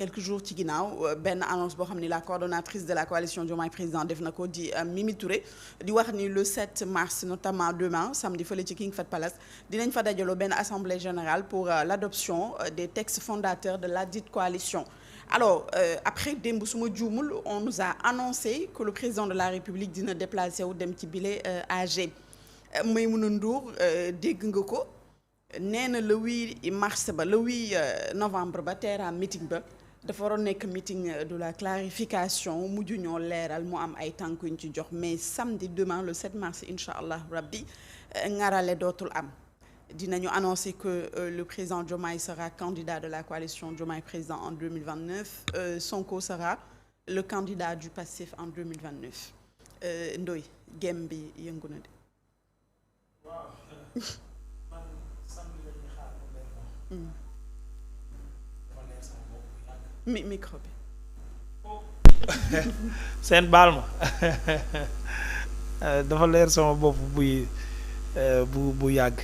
quelques jours ci ginnaaw benn annonce boo xam ni la coordonnatrice de la coalition Diomaye Président def na ko di Mimi Touré di wax ni le 7 mars notamment demain samedi fële ci King Fahd Palace dinañ fa dajaloo benn assemblée générale pour l'adoption des textes fondateurs de ladite coalition. Alors après démb su ma juumul on nous a annoncé que le président de la République dina déplacé wu dem ci bile AG Maïmouna Ndour dégg nga ko nee na le 8 mars ba le 8 novembre ba teera meeting ba dafa waroon nekk meeting de la clarification mujj ñoo leeral mu am ay tànk yu ñu ci jox mais samedi demain le 7 mars incha allah rabbi ngarale dootul am dinañu annoncer que le président Diomaye sera candidat de la coalition Diomaye président en 2029 Sonko sera le candidat du Pastef en 2029 Ndoye gem bi yëngu na de. waaw man samedi la ñuy xaar mu leer dafa leer sama bopp bu yàgg. Micro bi. seen baal ma dafa leer sama bopp bu yàgg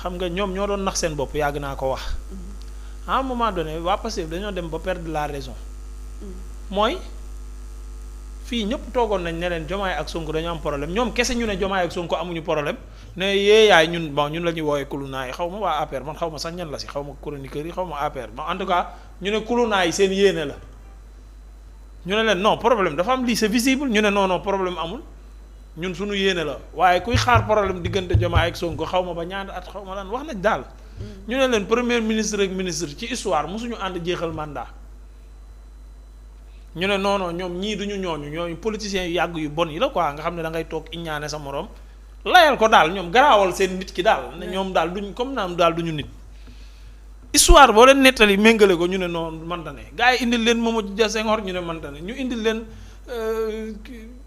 xam nga ñoom ñoo doon nax seen bopp yàgg naa ko wax à un moment donné waa Pastef dañoo dem ba perdre la raison mooy fii ñëpp toogoon nañ ne leen Diomaye ak Sonko dañu am problème ñoom kese ñu ne Diomaye ak Sonko amuñu problème ne yeeyaay ñun la ñuy woowee kulunaa yi xaw ma waa APR man xaw ma sax ñan la si xaw ma chroniqueurs yi xaw ma APR bon en tout cas ñu ne kulunaa yi seen yéene la ñu ne leen non problème dafa am lii c'est visible ñu ne non problème amul ñun suñu yéene la waaye kuy xaar problème diggante Diomaye ak Sonko xaw ma ba ñaata at xaw ma lan wax nañ daal ñu ne leen premier ministre ak ministre ci histoire mosuñu ànd jeexal mandat ñu ne non ñoom ñii duñu ñooñu politiciens yu yàgg yu bon yi la quoi nga xam ne da ngay toog iññaane sa morom layal ko daal ñoom garaawal seen nit ki daal ne ñoom daal duñ comme naam daal duñu nit histoire boo leen nettali méngale ko ñu ne noonu manta ne gars yi indil leen Mamadou Dia Senghor ñu ne manta ne ñu indil leen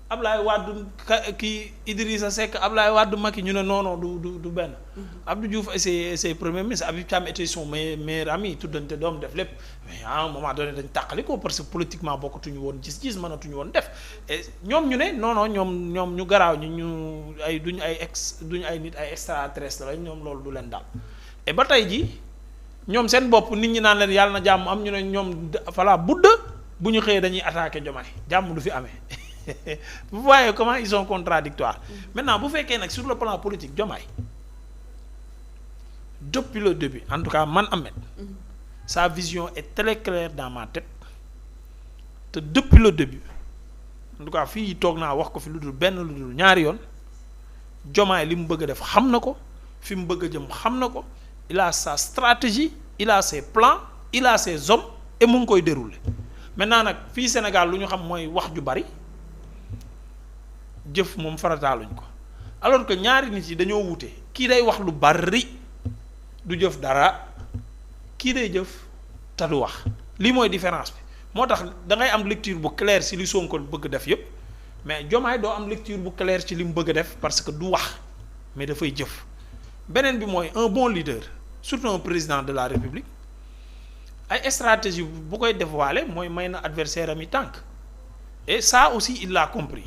Ablaye Wade kii Idrissa Seck Ablaye Wade Macky ñu ne non du benn Abdou Diouf c'est premier ministre Habib Thiam était son meilleur ami tuddante doom def lépp mais à un moment donné dañ tàqali ko parce que politiquement bokkatuñu woon gis-gis mënatuñu woon def et ñoom ñu ne non ñoom ñu garaaw ñu ay duñu ay nit ay extraterrestre lañ ñoom loolu du leen daal et ba tey ji ñoom seen bopp nit ñi naan leen yàlla na jàmm am ñu ne ñoom voilà budda bu ñu xëyee dañuy attaquer Diomaye jàmm du fi amee vous voyez comment ils sont contradictoires maintenant bu fekkee nag sur le plan politique Diomaye depuis le début en tout cas man Ahmed sa vision est très claire dans ma tête te depuis le début en tout cas fii toog naa wax ko fi lu dul benn lu dul ñaari yoon Diomaye li mu bëgg a def xam na ko fi mu bëgg a jëm xam na ko il a sa stratégie il a ses plans il a ses hommes et mu ngi koy dérouler maintenant nag fii Sénégal lu ñu xam mooy wax ju bari jëf moom farataaluñ ko alors que ñaari nit yi dañoo wute kii day wax lu bari du jëf dara kii day jëf te du wax lii mooy différence bi moo tax da ngay am lecture bu claire ci li Sonko bëgg def yépp mais Diomaye doo am lecture bu claire ci li mu bëgg a def parce que du wax mais dafay jëf beneen bi mooy un bon leader surtout un président de la République ay stratégie bu koy dévoiler mooy may na adversaire am yi tànk et ça aussi il l'a compris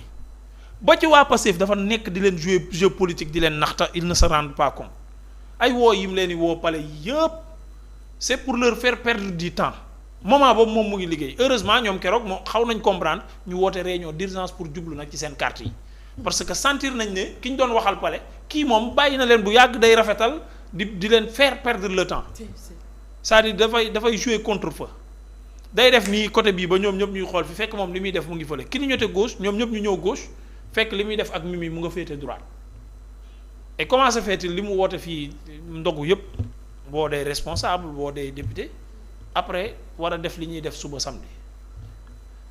ba ci waa Pastef dafa nekk di leen jouer jeu politique di leen naxta ils ne se rendent pas compte ay woo yi mu leen di woo pale yëpp c'est pour leur faire perdre du temps moment boobu moom mu ngi liggéey heureusement ñoom keroog moo xaw nañ comprendre ñu woote réunion d'urgence pour jublu nag ci seen carte yi parce que sentir nañ ne ki ñu doon waxal pale kii moom bàyyi na leen bu yàgg day rafetal di leen faire perdre le temps c'est-à-dire dafay jouer contre-feu day def nii côté bii ba ñoom ñëpp ñuy xool fi fekk moom li muy def mu ngi fële ki ñu ñote gauche ñoom ñëpp ñu ñëw gauche fekk li muy def ak Mimi mu nga féete droite et comment se fait-il li mu woote fii ndogu yëpp boo dee responsable boo dee député après war a def li ñuy def suba samedi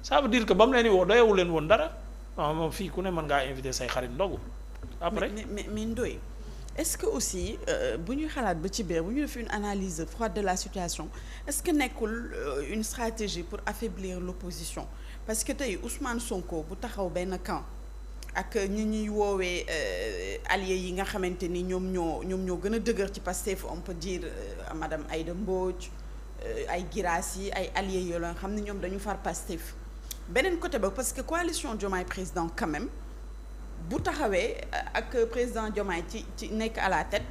ça veut dire que ba mu leen di woo doyewu leen woon dara moom fii ku ne mën ngaa invité say xarit ndogu après mais Ndoye est-ce que aussi bu ñuy xalaat ba ci biir bu ñu def une analyse froide de la situation est-ce que nekkul une stratégie pour affaiblir l'opposition parce que tey Ousmane Sonko bu taxaw benn camp ak ñi ñuy woowee alliés yi nga xamante ni ñoom ñoo gën a dëgër ci Pastef on peut dire madame Aïda Mbodj ay Guirassy ay alliés yoo la nga xam ne ñoom dañu far Pastef beneen côté ba parce que coalition Diomaye président quand même bu taxawee ak président Diomaye ci nekk à la tête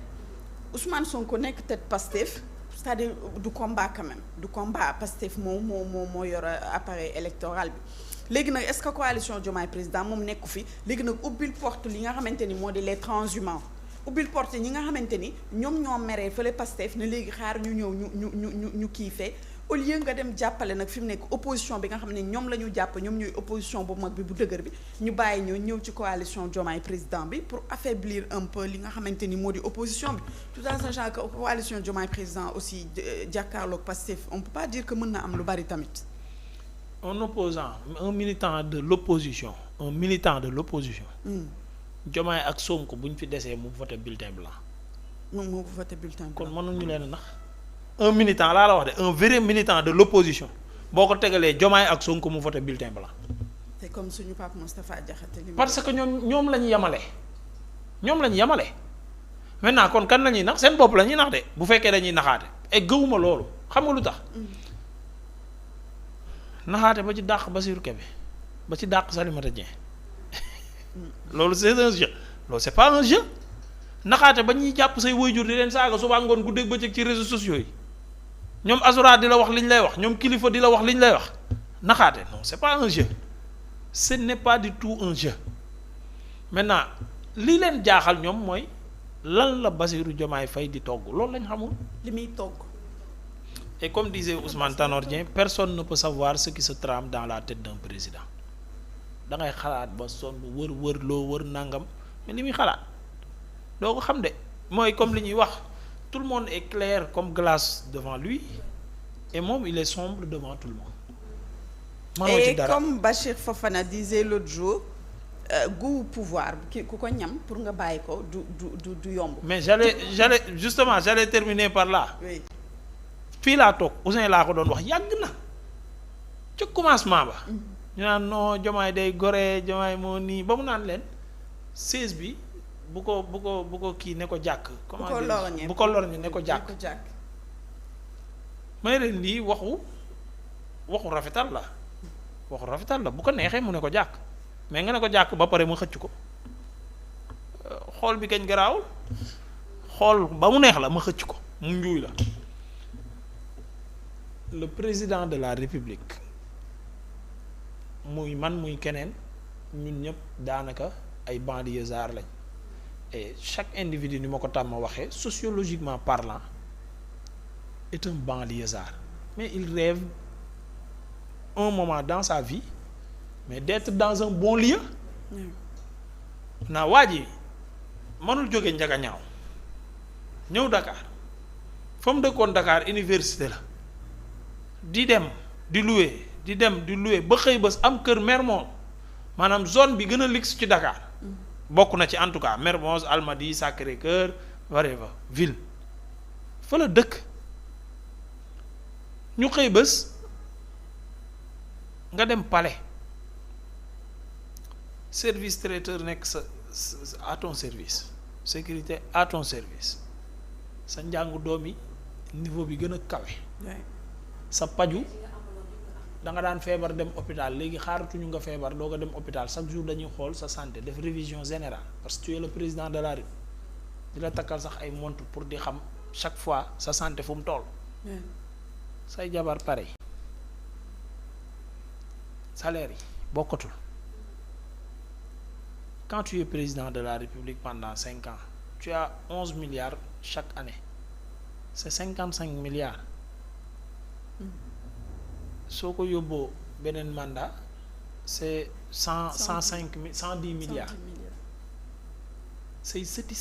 Ousmane Sonko nekk tête Pastef c'est-à-dire du combat quand même du combat Pastef moo yor appareil électoral bi léegi nag est-ce que coalition Diomaye président moom nekku fi léegi nag ubbil porte li nga xamante ni moo di les transhumants ubbil porte ñi nga xamante ni ñoom ñoo meree fële Pastef ne léegi xaar ñu ñëw ñu kii fee au lieu nga dem jàppale nag fi mu nekk opposition bi nga xam ne ñoom la ñu jàpp ñoom ñooy opposition bu mag bi bu dëgër bi ñu bàyyi ñëw ci coalition Diomaye président bi pour affaiblir un peu li nga xamante ni moo di opposition bi tout en sachant que coalition Diomaye président aussi jàkkaarloog Pastef on peut pas dire que mën na am lu bari tamit. un opposant un militant de l'opposition Diomaye ak Sonko bu ñu fi desee mu voté bulletin blanc. moom moo voté bulletin blanc kon mënuñu leen nax un militant laa la wax de un vrai militant de l'opposition boo ko tegalee Diomaye ak Sonko mu voté bulletin blanc. c'est comme suñu Pape Moustapha Diakhaté parce que ñoom la ñu yemale maintenant kon kan la ñuy nax seen bopp la ñuy nax de bu fekkee dañuy naxaate et gëwuma loolu xam nga lu tax. naxaate ba ci dàq Bassirou Kébé ba ci dàq Salimata Dieng loolu c'est un jeu loolu c'est pas un jeu naxaate ba ñuy jàpp say waajur di leen saaga suba ngoon guddeeg bëccëg ci réseaux sociaux yi ñoom Azura di la wax liñ lay wax ñoom Kilifa di la wax liñ lay wax naxaate non c'est pas un jeu ce n'est pas du tout un jeu maintenant li leen jaaxal ñoom mooy lan la Bassirou Diomaye Faye di togg loolu lañ xamul. li muy togg. Et comme disait Ousmane Tanor Dieng, personne ne peut savoir ce qui se trame dans la tête d'un président da ngay xalaat ba sonn wër loo wër nangam mais li muy xalaat doo ko xam de mooy comme li ñuy wax tout le monde est clair comme glace devant lui et moom il est sombre devant tout le monde. mënoo ci dara et comme Bachir Fofana disait l'autre jour goût pouvoir ku ko ñam pour nga bàyyi ko du yomb. mais j'allais terminer par là. Oui. fii laa toog Ousin laa ko doon wax yàgg na ca commencement ba ñu naan non Diomaye day gore Diomaye moo nii ba mu naan leen 16 bi bu ko kii ne ko jàkk comment bu ko lorñe ne ko jàkk may leen lii waxu rafetal la bu ko neexee mu ne ko jàkk mais nga ne ko jàkk ba pare mu xëcc ko xool bi kañ garaawul xool ba mu neex la ma xëcc ko mu njuuy la le président de la république muy man muy keneen ñun ñëpp daanaka ay banlieusards lañ et chaque individu ni ma ko tàmm waxee sociologiquement parlant est un banlieusard mais il rêve un moment dans sa vie mais d'être dans un bon lieu. naa waa ji mënul jóge Njagañaaw ñëw Dakar fa mu dëkkoon Dakar université la. di dem di louer ba xëy bés am kër Mermoz maanaam zone bi gën a luxe ci Dakar bokk na ci en tout cas Mermoz Almadies Sacré-Cœur whatever ville fa la dëkk ñu xëy bés nga dem palais service traiteur nekk sa à ton service sécurité à ton service sa njàngu doom yi niveau bi gën a kawe. sa paju da nga daan feebar dem hôpital léegi xaaratuñu nga feebar doo ko dem hôpital chaque jour dañuy xool sa santé def révision générale parce que tu es le président de la République di la takkal sax ay montre pour di xam chaque fois sa santé fu mu toll. say jabar pare salaire yi bokkatul quand tu es président de la République pendant 5 ans tu as 11 milliards chaque année c'est 55 milliards. soo ko yóbboo beneen mandat c'est 110 milliards say sëti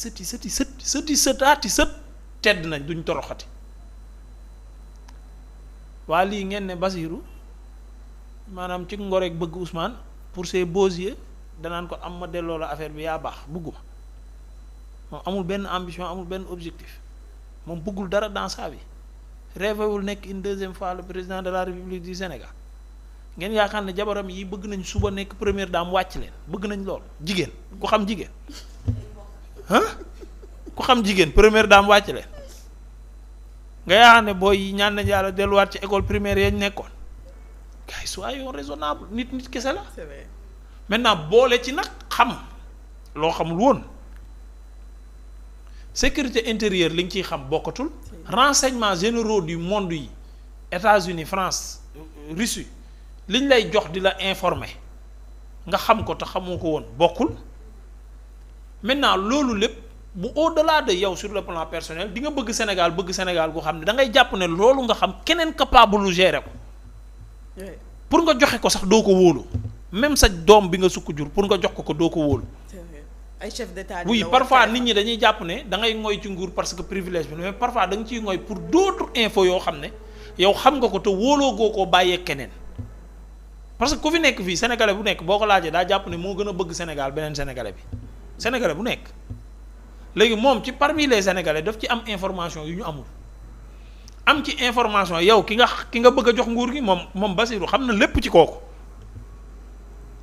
tedd nañ duñ toroxati waa lii ngeen ne Basirou maanaam ci ngoreek bëgg Ousmane pour ses beaux yeux danaan ko am ma delloo la affaire bi yaa baax bëgguma moom amul benn ambition amul benn objectif moom bëggul dara dans sa vie rêvewul nekk une deuxième fois le président de la République du Sénégal ngeen yaakaar ne jabaram yi bëgg nañ suba nekk première dame wàcc leen bëgg nañ lool jigéen ku xam jigéen ku xam jigéen première dame wàcc leen nga yaakaar ne booy yi ñaan nañ yàlla delluwaat ci école primaire yañ nekkoon gars yi soyons raisonnable nit kese la. C'est vrai. Maintenant boole ci nag xam loo xamul woon sécurité intérieure li nga ciy xam bokkatul. renseignements généraux du monde yi États-Unis France Russie liñ lay jox di la informer nga xam ko te xamoo ko woon bokkul maintenant loolu lépp bu au-delà de yow sur le plan personnel di nga bëgg Sénégal gu xam ne da ngay jàpp ne loolu nga xam keneen capable lu gérer ko pour nga joxe ko sax doo ko wóolu même sa doom bi nga sukk jur pour nga jox ko doo ko wóolu. ay chef d'état oui parfois nit ñi dañuy jàpp ne da ngay ngoy ci nguur parce que privilège bi mais parfois da nga ciy ngoy pour d'autres infos yoo xam ne yow xam nga ko te wóoloo goo koo bàyyee keneen parce que ku fi nekk fii sénégalais bu nekk boo ko laajee daa jàpp ne moo gën a bëgg Sénégal beneen sénégalais bi sénégalais bu nekk léegi moom ci parmi les sénégalais daf ci am information yu ñu amul am ci information yow ki nga bëgg a jox nguur gi moom Bassirou xam na lépp ci kooku.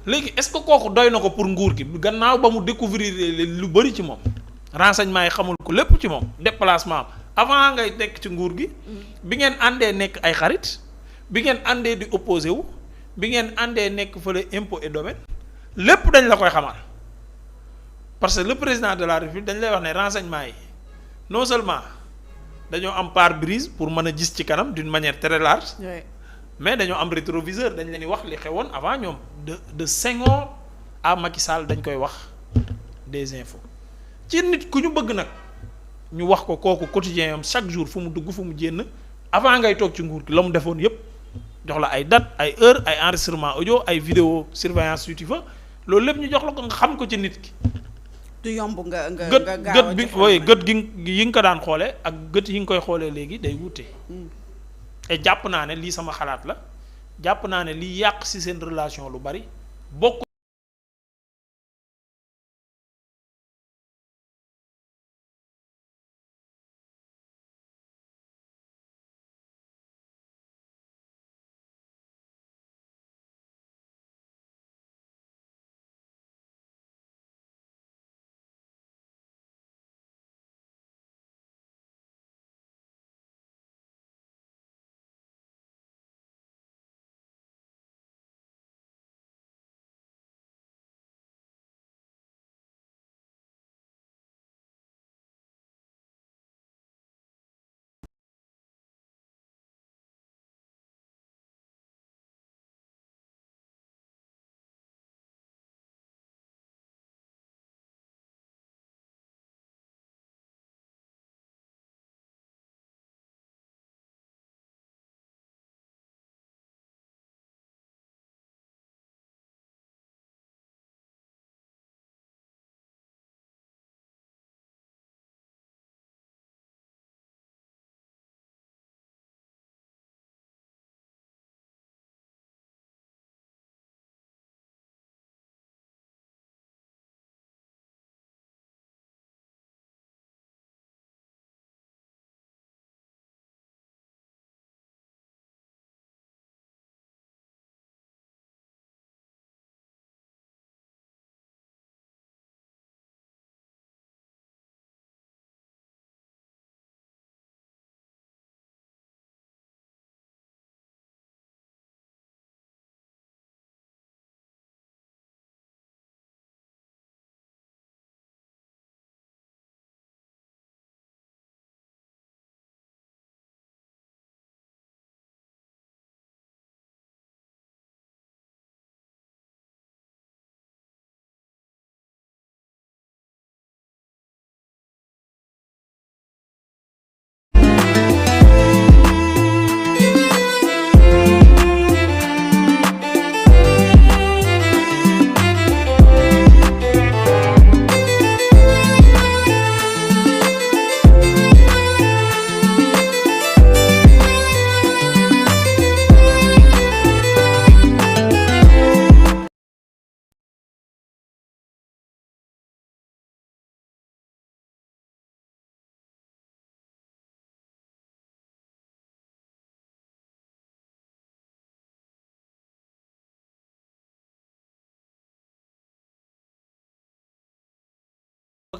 léegi est-ce que kooku doy na ko pour nguur gi gannaaw ba mu découvrir lu bari ci moom renseignement yi xamul ko lépp ci moom déplacement avant ngay nekk ci nguur gi bi ngeen àndee nekk ay xarit bi ngeen àndee di opposé wu bi ngeen àndee nekk fële impôt et domaine lépp dañ la koy xamal parce que le président de la République dañ lay wax ne renseignement yi non seulement dañoo am pare-brise pour mën a gis ci kanam d'une manière très large. mais dañoo am rétroviseur dañ leen di wax li xewoon avant ñoom de Senghor à Macky Sall dañ koy wax des infos ci nit ku ñu bëgg nag ñu wax ko kooku quotidien am chaque jour fu mu dugg fu mu génn avant ngay toog ci nguur gi la mu defoon yépp jox la ay date ay heure ay enregistrement audio ay vidéo surveillance yu fa loolu lépp ñu jox la ko nga xam ko ci nit ki. du yomb nga gët bi waaye gët gi yi nga ko daan xoolee ak gët yi nga koy xoolee léegi day wute. et jàpp naa ne lii sama xalaat la jàpp naa ne lii yàq ci seen relation lu bari bokk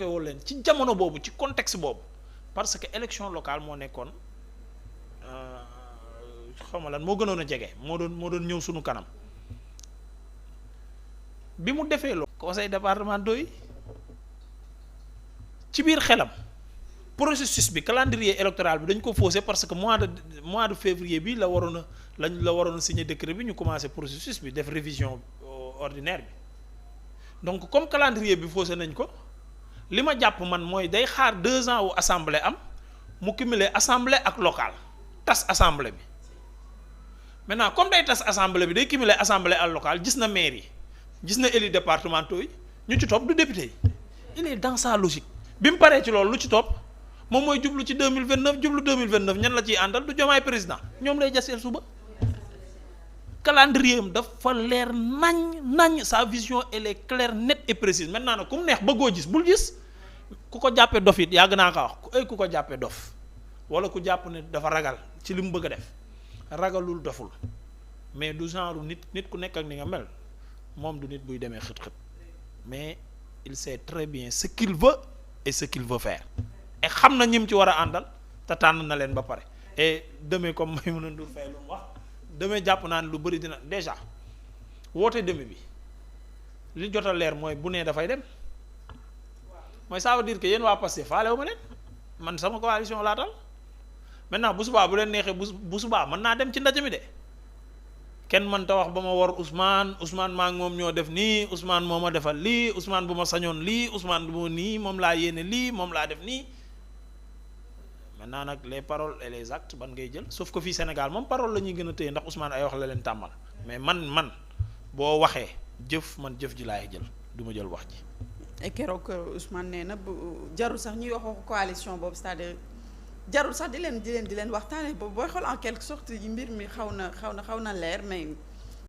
woo leen ci jamono boobu ci contexte boobu parce que élection locale moo nekkoon xaw ma lan moo gënoon a jege moo doon ñëw sunu kanam bi mu defee loolu conseil départemental yi ci biir xelam processus bi calendrier électoral bi dañ ko faussé parce que mois de février bi la waroon a signer décret bi ñu commencé processus bi def révision ordinaire bi donc comme calendrier bi faussé nañ ko li ma jàpp man mooy day xaar 2 ans wu assemblée am mu cumuler assemblée ak local tas assemblée bi maintenant comme day tas assemblée bi day cumuler assemblée ak local gis na maire yi gis na élus départementaux yi ñu ci topp du député yi il est dans sa logique bi mu paree ci loolu lu ci topp moom mooy jublu ci 2029 ñan la ciy àndal du Diomaye président ñoom lay jaseel suba calendrier am dafa leer nañ sa vision elle est claire nette et précise maintenant nag ku mu neex bëggoo gis bul gis ku ko jàppee dof it yàgg naa ko wax ku ko jàppee dof wala ku jàpp ne dafa ragal ci li mu bëgg a def ragalul doful mais du genre nit ku nekk ak ni nga mel moom du nit buy demee xët-xët mais il sait très bien ce qu'il veut et ce qu'il veut faire et xam na ñim ci war a àndal te tànn na leen ba pare et demain comme Maïmouna Ndour Faye lu mu wax demain jàpp naa ne lu bëri dina déjà woote demain bi li jot a leer mooy bu nee dafay dem mooy ça veut dire que yéen waa Pastef faalewu ma leen man sama coalition laatal maintenant bu subaa bu leen neexee bu subaa mën naa dem ci ndaje mi de kenn mën ta wax ba ma war Ousmane maa ngi moom ñoo def nii Ousmane moo ma defal lii Ousmane bu ma sañoon lii Ousmane bu ma nii moom laa yéene lii moom laa def nii maintenant nag les paroles et les actes ban ngay jël sauf que fii Sénégal moom parole la ñuy gën a téye ndax Ousmane ay wax la leen tàmmal mais man boo waxee jëf ji laay jël du ma jël wax ji. et keroog Ousmane nee na jarul sax ñuy wax coalition boobu c'est-à-dire jarul sax di leen waxtaanee booy xool en quelque sorte yi mbir mi xaw na leer mais.